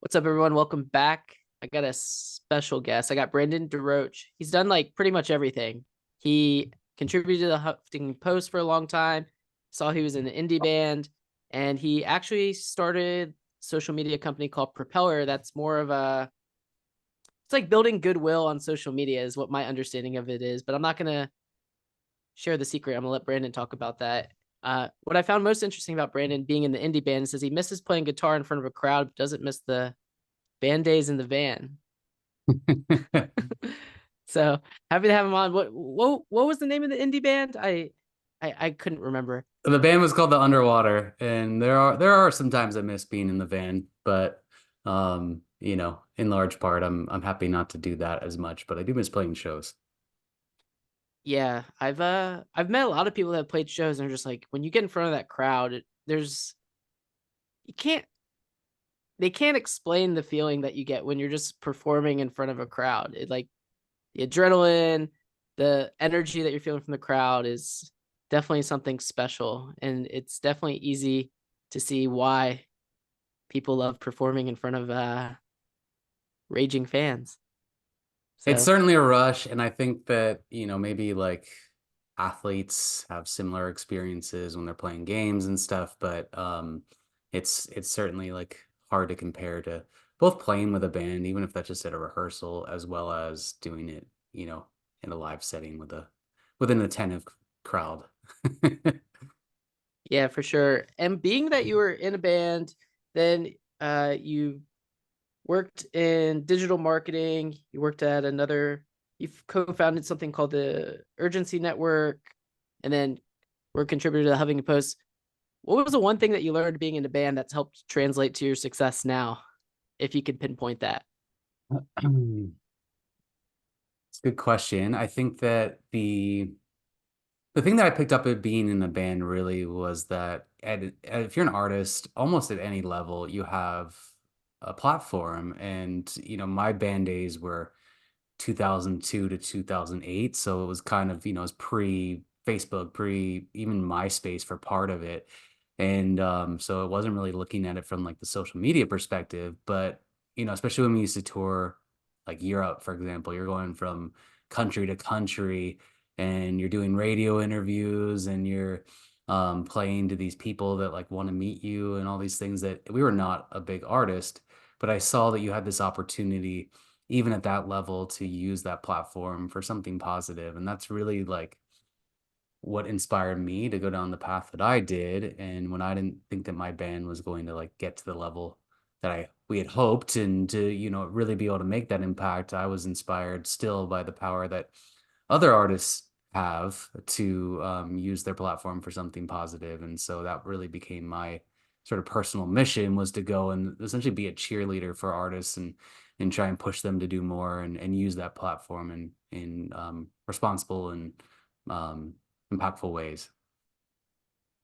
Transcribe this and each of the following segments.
What's up, everyone? Welcome back. I got a special guest. I got Brandon Deroche. He's done like pretty much everything. He contributed to the Huffington Post for a long time. Saw he was in an indie band, and he actually started a social media company called Propeller. That's more of it's like building goodwill on social media is what my understanding of it is. But I'm not gonna share the secret. I'm gonna let Brandon talk about that. What I found most interesting about Brandon being in the indie band is he misses playing guitar in front of a crowd, but doesn't miss the band days in the van. So happy to have him on. What was the name of the indie band? I couldn't remember. The band was called The Underwater, and there are some times I miss being in the van, but in large part, I'm happy not to do that as much, but I do miss playing shows. Yeah, I've met a lot of people that have played shows and are just like when you get in front of that crowd, there's you can't they can't explain the feeling that you get when you're just performing in front of a crowd. It like the adrenaline, the energy that you're feeling from the crowd is definitely something special, and it's definitely easy to see why people love performing in front of raging fans. It's So certainly a rush, and I think that, maybe like athletes have similar experiences when they're playing games and stuff, but it's certainly like hard to compare to both playing with a band, even if that's just at a rehearsal, as well as doing it, in a live setting with an attentive crowd. yeah, for sure. And being that you were in a band, then you worked in digital marketing. You worked at you've co-founded something called the Urgency Network, and then were a contributor to the Huffington Post. What was the one thing that you learned being in a band that's helped translate to your success now, if you could pinpoint that? It's a good question. I think that the thing that I picked up at being in a band really was that if you're an artist, almost at any level, you have a platform. And, my band days were 2002 to 2008. So it was kind of, it was pre Facebook, pre even MySpace for part of it. And so it wasn't really looking at it from like the social media perspective, but, especially when we used to tour like Europe, for example, you're going from country to country and you're doing radio interviews and you're playing to these people that like want to meet you and all these things that we were not a big artist, but I saw that you had this opportunity even at that level to use that platform for something positive. And that's really like what inspired me to go down the path that I did. And when I didn't think that my band was going to like get to the level that we had hoped and to, really be able to make that impact, I was inspired still by the power that other artists have to use their platform for something positive. And so that really became my sort of personal mission, was to go and essentially be a cheerleader for artists and try and push them to do more and use that platform in responsible and um, impactful ways.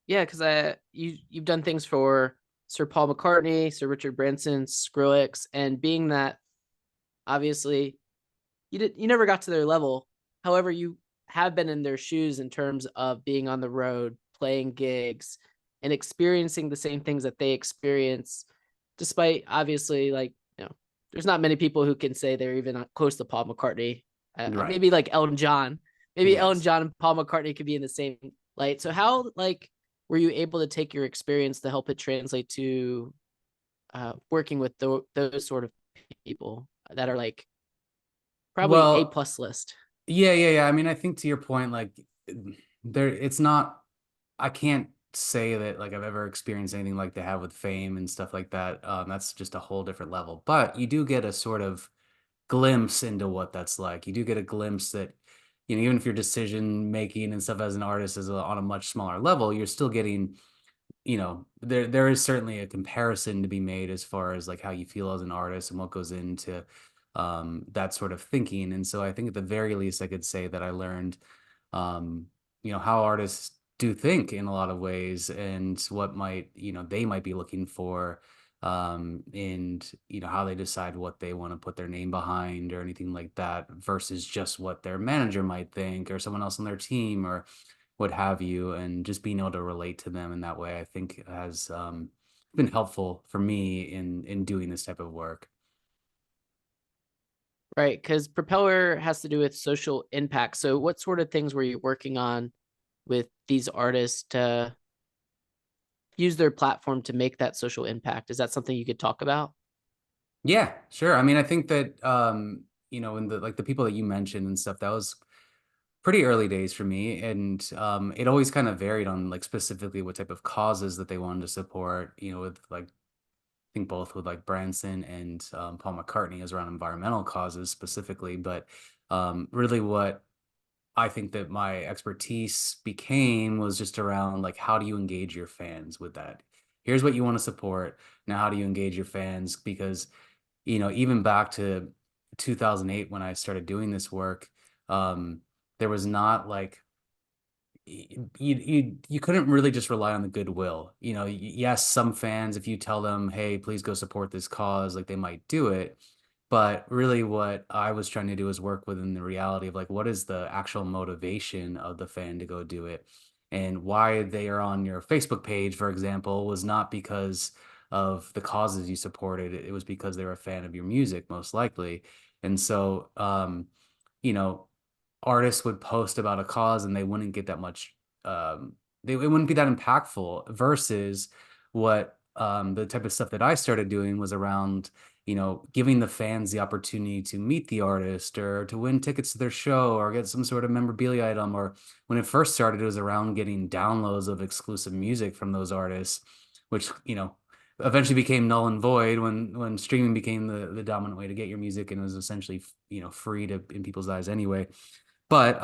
Yeah, because you've done things for Sir Paul McCartney, Sir Richard Branson, Skrillex, and being that obviously you never got to their level. However, you have been in their shoes in terms of being on the road, playing gigs, and experiencing the same things that they experience, despite obviously there's not many people who can say they're even close to Paul McCartney. Right. Maybe like Elton John. Maybe Elton Yes. John and Paul McCartney could be in the same light. So how were you able to take your experience to help it translate to working with those sort of people that are like probably A Well, plus list? yeah. I mean, I think to your point, like it's not, I can't say that like I've ever experienced anything like they have with fame and stuff like that. That's just a whole different level. But you do get a sort of glimpse into what that's like. You do get a glimpse that, even if your decision making and stuff as an artist is on a much smaller level, you're still getting, there is certainly a comparison to be made as far as like how you feel as an artist and what goes into that sort of thinking. And so I think at the very least I could say that I learned um, how artists do think in a lot of ways and what might, they might be looking for, and how they decide what they want to put their name behind or anything like that versus just what their manager might think or someone else on their team or what have you, and just being able to relate to them in that way, I think has been helpful for me in doing this type of work. Right, because Propeller has to do with social impact. So what sort of things were you working on with these artists to use their platform to make that social impact? Is that something you could talk about? Yeah, sure. I mean, I think that in the like the people that you mentioned and stuff, that was pretty early days for me, and it always kind of varied on like specifically what type of causes that they wanted to support. With like I think both with like Branson and Paul McCartney is around environmental causes specifically, but really what I think that my expertise became was just around like how do you engage your fans with that? Here's what you want to support. Now, how do you engage your fans? Because even back to 2008 when I started doing this work, there was not like you couldn't really just rely on the goodwill. Yes, some fans, if you tell them, "Hey, please go support this cause," like they might do it. But really, what I was trying to do is work within the reality of like, what is the actual motivation of the fan to go do it, and why they are on your Facebook page, for example, was not because of the causes you supported. It was because they were a fan of your music, most likely. And so, you know, artists would post about a cause and they wouldn't get that much it wouldn't be that impactful versus what the type of stuff that I started doing was around giving the fans the opportunity to meet the artist or to win tickets to their show or get some sort of memorabilia item. Or when it first started, it was around getting downloads of exclusive music from those artists, which eventually became null and void when streaming became the dominant way to get your music, and it was essentially free to in people's eyes anyway. But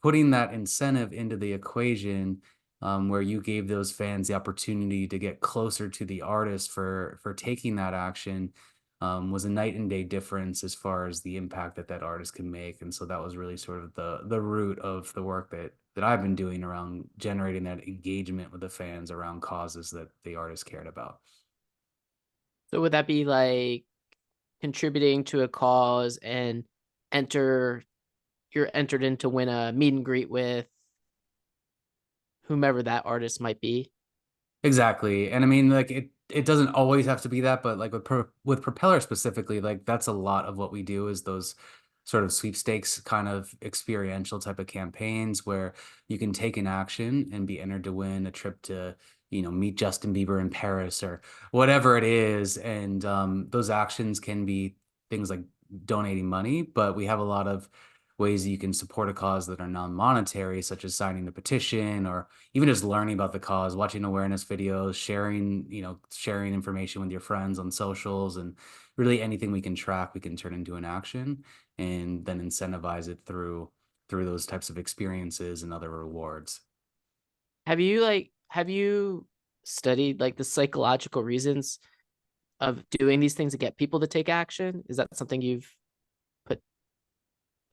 putting that incentive into the equation, where you gave those fans the opportunity to get closer to the artist for taking that action, was a night and day difference as far as the impact that that artist can make. And so that was really sort of the root of the work that I've been doing around generating that engagement with the fans around causes that the artist cared about. So would that be like contributing to a cause and enter you're entered in to win a meet and greet with whomever that artist might be? Exactly. And I mean, like it doesn't always have to be that, but like with Propeller specifically, like that's a lot of what we do is those sort of sweepstakes kind of experiential type of campaigns where you can take an action and be entered to win a trip to, meet Justin Bieber in Paris or whatever it is. And those actions can be things like donating money, but we have a lot of ways that you can support a cause that are non-monetary, such as signing the petition or even just learning about the cause, watching awareness videos, sharing information with your friends on socials, and really anything we can track, we can turn into an action and then incentivize it through those types of experiences and other rewards. Have you studied like the psychological reasons of doing these things to get people to take action? Is that something you've put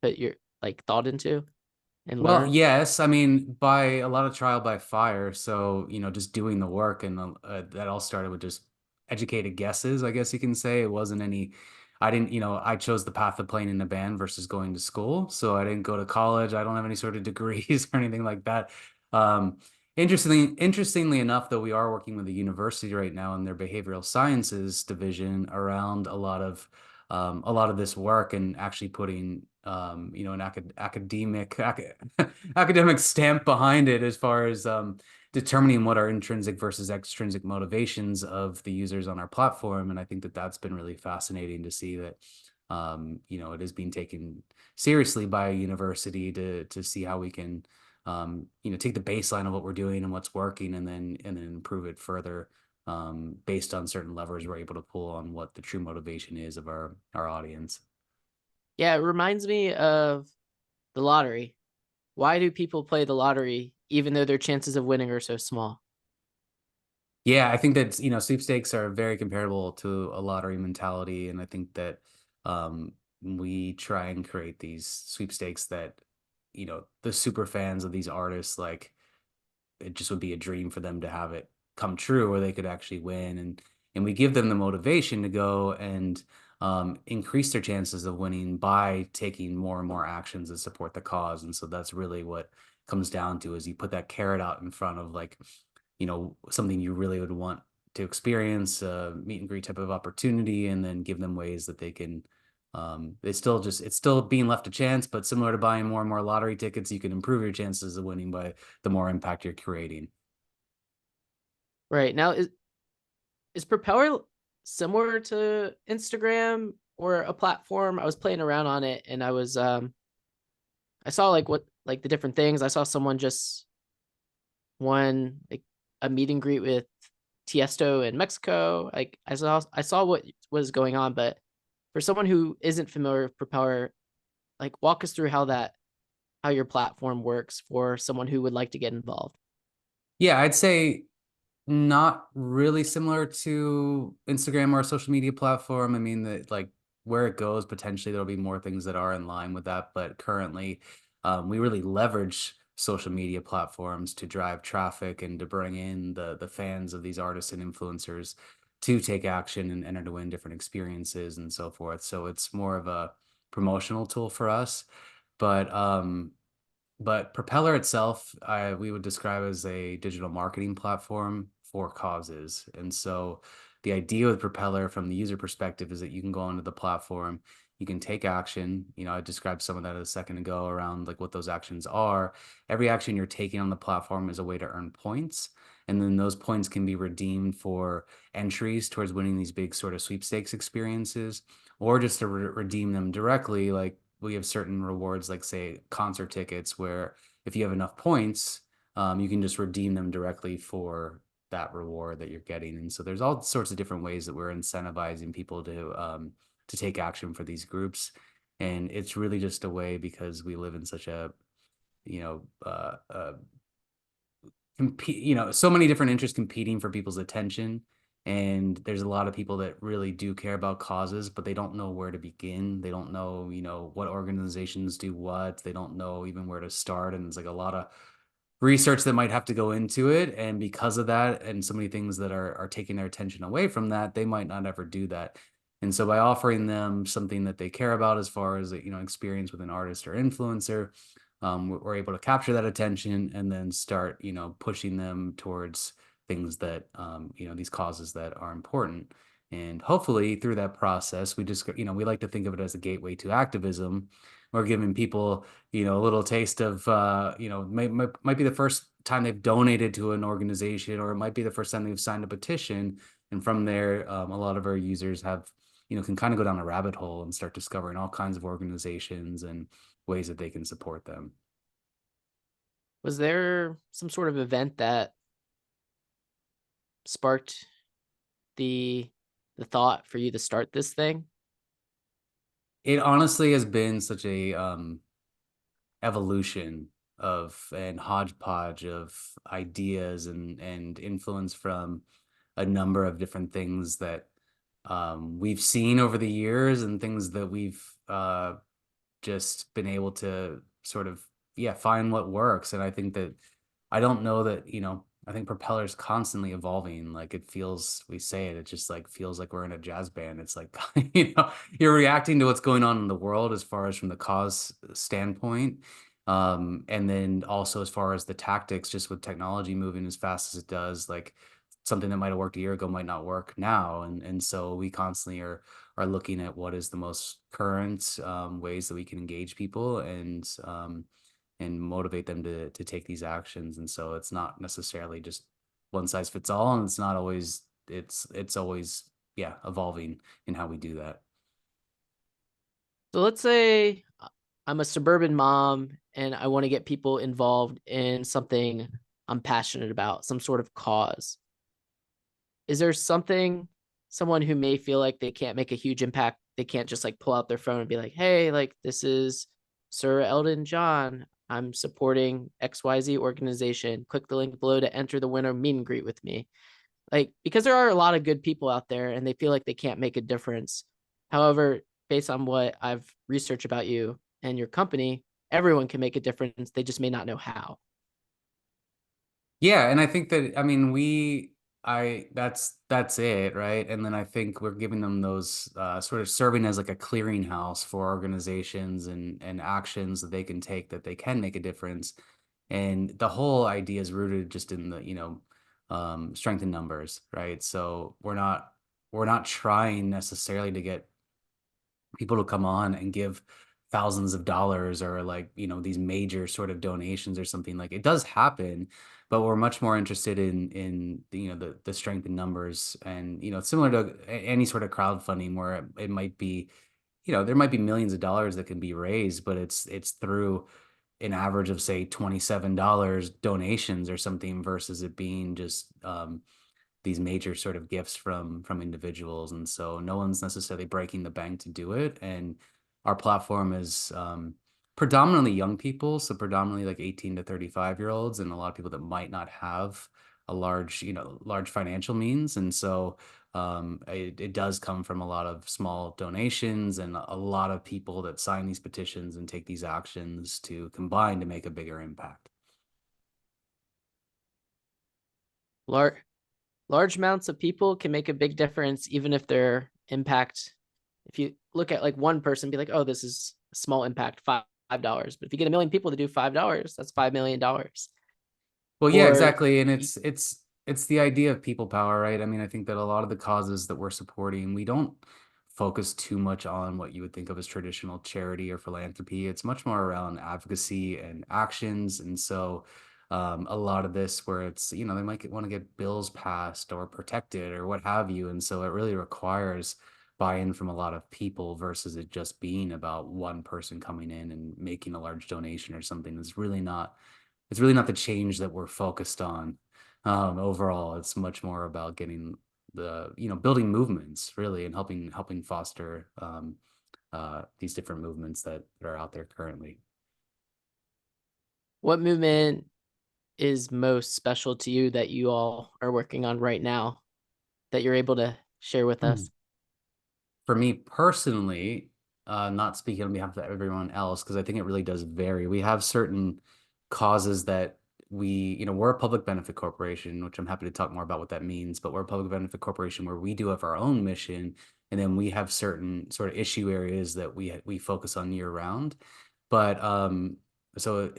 put your like thought into and Well, learned? yes, I mean, by a lot of trial by fire. So, just doing the work, and that all started with just educated guesses, I guess you can say. It wasn't any, I didn't, I chose the path of playing in a band versus going to school. So I didn't go to college. I don't have any sort of degrees or anything like that. Um, interestingly enough, though, we are working with a university right now in their behavioral sciences division around a lot of this work and actually putting an academic stamp behind it as far as determining what are intrinsic versus extrinsic motivations of the users on our platform. And I think that that's been really fascinating to see that it is being taken seriously by a university to see how we can take the baseline of what we're doing and what's working, and then improve it further, based on certain levers we're able to pull on what the true motivation is of our audience. Yeah, it reminds me of the lottery. Why do people play the lottery even though their chances of winning are so small? Yeah, I think that sweepstakes are very comparable to a lottery mentality, and I think that we try and create these sweepstakes that the super fans of these artists, like, it just would be a dream for them to have it come true where they could actually win, and we give them the motivation to go and increase their chances of winning by taking more and more actions that support the cause. And so that's really what comes down to is you put that carrot out in front of, like, something you really would want to experience a meet and greet type of opportunity, and then give them ways that they can they still just it's still being left a chance, but similar to buying more and more lottery tickets, you can improve your chances of winning by the more impact you're creating. Right. Now is Propeller similar to Instagram or a platform? I was playing around on it and I saw like what like the different things. I saw someone just won like a meet and greet with Tiesto in Mexico. Like I saw what was going on, but for someone who isn't familiar with Propeller, like walk us through how your platform works for someone who would like to get involved. Yeah, I'd say not really similar to Instagram or a social media platform. I mean, that like where it goes, potentially there'll be more things that are in line with that. But currently, we really leverage social media platforms to drive traffic and to bring in the fans of these artists and influencers to take action and enter to win different experiences and so forth. So it's more of a promotional tool for us. But Propeller itself, we would describe as a digital marketing platform for causes. And so the idea with Propeller from the user perspective is that you can go onto the platform, you can take action. You know, I described some of that a second ago around like what those actions are. Every action you're taking on the platform is a way to earn points. And then those points can be redeemed for entries towards winning these big sort of sweepstakes experiences, or just to redeem them directly, like we have certain rewards, like say concert tickets, where if you have enough points, you can just redeem them directly for that reward that you're getting. And so there's all sorts of different ways that we're incentivizing people to take action for these groups. And it's really just a way, because we live in such a, you know, compete, you know, so many different interests competing for people's attention. And there's a lot of people that really do care about causes, but they don't know where to begin. They don't know, you know, what organizations do what. They don't know even where to start. And it's like a lot of research that might have to go into it. And because of that, and so many things that are taking their attention away from that, they might not ever do that. And so by offering them something that they care about as far as, you know, experience with an artist or influencer, we're able to capture that attention and then start, you know, pushing them towards things that, you know, these causes that are important. And hopefully through that process, we just, you know, we like to think of it as a gateway to activism. We're giving people, you know, a little taste of, you know, might be the first time they've donated to an organization, or it might be the first time they've signed a petition. And from there, a lot of our users have, you know, can kind of go down a rabbit hole and start discovering all kinds of organizations and ways that they can support them. Was there some sort of event that sparked the the thought for you to start this thing? It honestly has been such a evolution of and hodgepodge of ideas and influence from a number of different things that we've seen over the years, and things that we've just been able to sort of, yeah, find what works. And I think that I don't know that, you know, I think Propeller's constantly evolving. Like it feels, we say it just like feels like we're in a jazz band. It's like, you know, you're reacting to what's going on in the world as far as from the cause standpoint. And then also as far as the tactics, just with technology moving as fast as it does, like something that might have worked a year ago might not work now. And so we constantly are looking at what is the most current ways that we can engage people and motivate them to take these actions. And so it's not necessarily just one size fits all, and it's not always it's always, yeah, evolving in how we do that. So let's say I'm a suburban mom and I want to get people involved in something I'm passionate about, some sort of cause. Is there someone who may feel like they can't make a huge impact, they can't just like pull out their phone and be like, hey, like this is Sir Elton John, I'm supporting XYZ organization, click the link below to enter the winter meet and greet with me? Like, because there are a lot of good people out there and they feel like they can't make a difference. However, based on what I've researched about you and your company, everyone can make a difference, they just may not know how. Yeah, and I think that, I mean, that's it, right? And then I think we're giving them those sort of serving as like a clearinghouse for organizations and actions that they can take that they can make a difference. And the whole idea is rooted just in the, you know, strength in numbers, right? So we're not trying necessarily to get people to come on and give thousands of dollars or like, these major sort of donations or something. Like it does happen, but we're much more interested in the strength in numbers. And similar to any sort of crowdfunding where it might be, there might be millions of dollars that can be raised, but it's through an average of say $27 donations or something versus it being just these major sort of gifts from individuals. And so no one's necessarily breaking the bank to do it. And our platform is predominantly young people, so predominantly like 18 to 35-year-olds, and a lot of people that might not have a large financial means. And so it does come from a lot of small donations and a lot of people that sign these petitions and take these actions to combine to make a bigger impact. Large large amounts of people can make a big difference, even if their impact, if you look at like one person, be like, oh, this is a small impact, $5. But if you get a million people to do $5, that's $5 million. Well, yeah, Or exactly. And it's the idea of people power, right? I mean, I think that a lot of the causes that we're supporting, we don't focus too much on what you would think of as traditional charity or philanthropy. It's much more around advocacy and actions. And so a lot of this where it's, they might want to get bills passed or protected or what have you. And so it really requires buy-in from a lot of people versus it just being about one person coming in and making a large donation or something. It's really not the change that we're focused on. Overall, it's much more about getting building movements really and helping foster these different movements that are out there currently. what movement is most special to you that you all are working on right now that you're able to share with us? For me personally, not speaking on behalf of everyone else, because I think it really does vary. We have certain causes that we're a public benefit corporation, which I'm happy to talk more about what that means, but we're a public benefit corporation where we do have our own mission, and then we have certain sort of issue areas that we focus on year round. But so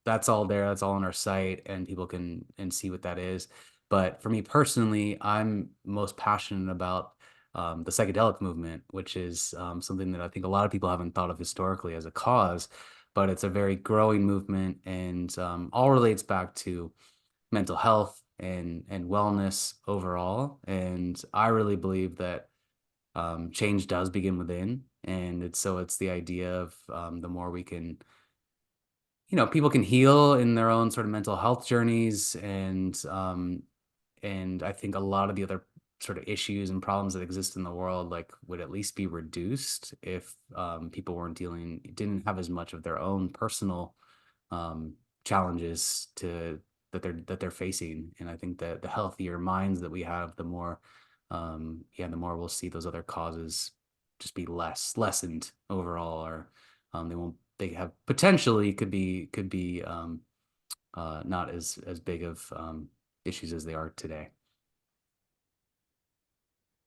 that's all there, that's all on our site, and people can see what that is. But for me personally, I'm most passionate about the psychedelic movement, which is something that I think a lot of people haven't thought of historically as a cause, but it's a very growing movement and all relates back to mental health and wellness overall. And I really believe that change does begin within. And it's the idea of the more we can, people can heal in their own sort of mental health journeys and I think a lot of the other sort of issues and problems that exist in the world like would at least be reduced if people didn't have as much of their own personal challenges that they're facing. And I think that the healthier minds that we have, the more we'll see those other causes just be lessened overall, or they have potentially could be not as big of issues as they are today.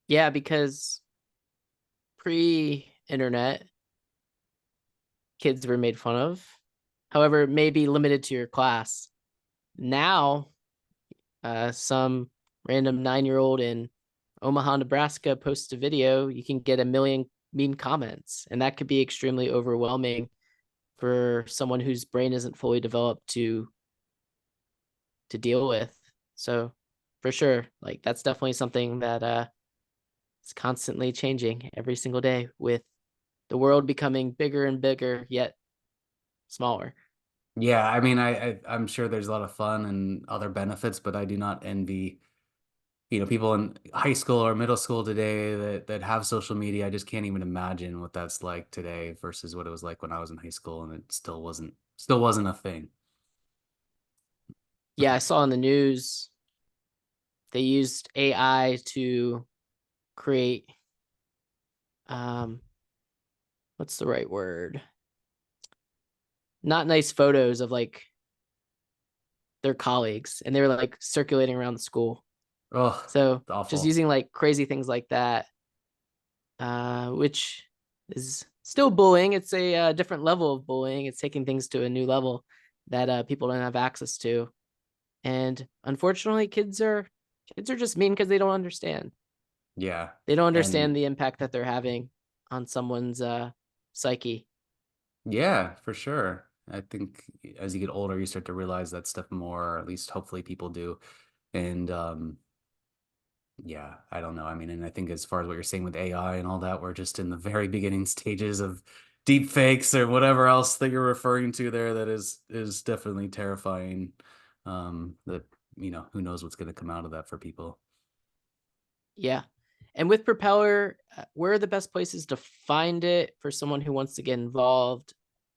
Yeah, because pre-internet, kids were made fun of. However, it may be limited to your class. Now, some random 9-year-old in Omaha, Nebraska posts a video, you can get a million mean comments, and that could be extremely overwhelming for someone whose brain isn't fully developed to deal with. So, for sure, like that's definitely something that is constantly changing every single day with the world becoming bigger and bigger, yet smaller. Yeah, I mean, I'm sure there's a lot of fun and other benefits, but I do not envy, people in high school or middle school today that have social media. I just can't even imagine what that's like today versus what it was like when I was in high school and it still wasn't a thing. Yeah, I saw in the news they used AI to create um what's the right word? Not nice photos of like their colleagues, and they were like circulating around the school. Oh, So it's just awful. using like crazy things like that, which is still bullying. It's a different level of bullying. It's taking things to a new level that people don't have access to. And unfortunately, kids are just mean because they don't understand. Yeah. They don't And understand the impact that they're having on someone's psyche. yeah, for sure. I think as you get older, you start to realize that stuff more, or at least hopefully people do. And yeah, I don't know. I mean, and I think as far as what you're saying with AI and all that, we're just in the very beginning stages of deep fakes or whatever else that you're referring to there that is definitely terrifying. That, who knows what's going to come out of that for people. Yeah. And with Propeller, where are the best places to find it for someone who wants to get involved?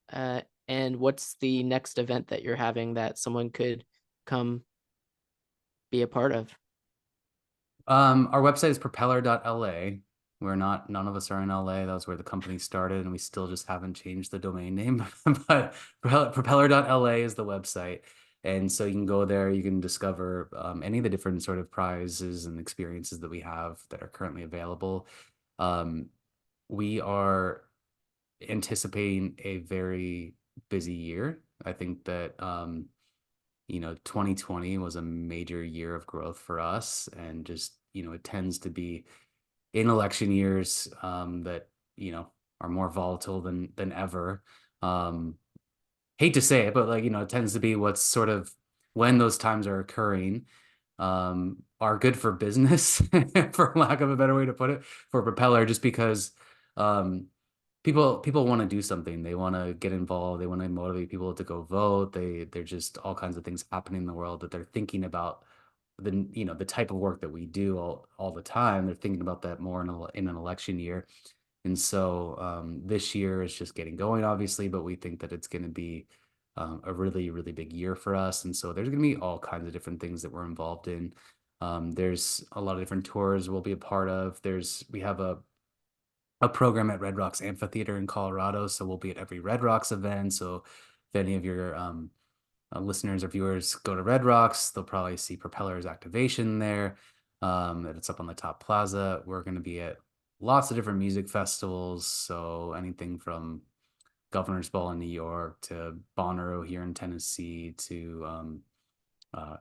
And what's the next event that you're having that someone could come be a part of? Our website is propeller.la. None of us are in LA. That was where the company started, and we still just haven't changed the domain name. But propeller.la is the website. And so you can go there, you can discover any of the different sort of prizes and experiences that we have that are currently available. Um, we are anticipating a very busy year. I think that 2020 was a major year of growth for us, and just, it tends to be in election years that, are more volatile than ever. Um, Hate to say it, but like, it tends to be what's sort of when those times are occurring, are good for business, for lack of a better way to put it, for Propeller, just because um, people want to do something. They want to get involved. They want to motivate people to go vote. They're just all kinds of things happening in the world that they're thinking about the type of work that we do all the time. They're thinking about that more in an election year. And so this year is just getting going, obviously, but we think that it's going to be a really, really big year for us. And so there's going to be all kinds of different things that we're involved in. There's a lot of different tours we'll be a part of. We have a program at Red Rocks Amphitheater in Colorado, so we'll be at every Red Rocks event. So if any of your listeners or viewers go to Red Rocks, they'll probably see Propeller's activation there. It's up on the top plaza. We're going to be at lots of different music festivals. So anything from Governor's Ball in New York to Bonnaroo here in Tennessee to uh,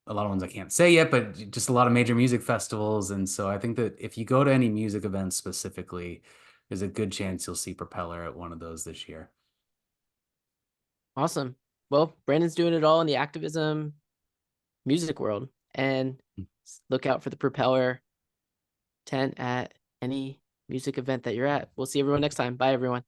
a lot of ones I can't say yet, but just a lot of major music festivals. And so I think that if you go to any music events specifically, there's a good chance you'll see Propeller at one of those this year. Awesome. Well, Brandon's doing it all in the activism music world. And look out for the Propeller tent at any music event that you're at. We'll see everyone next time. Bye, everyone.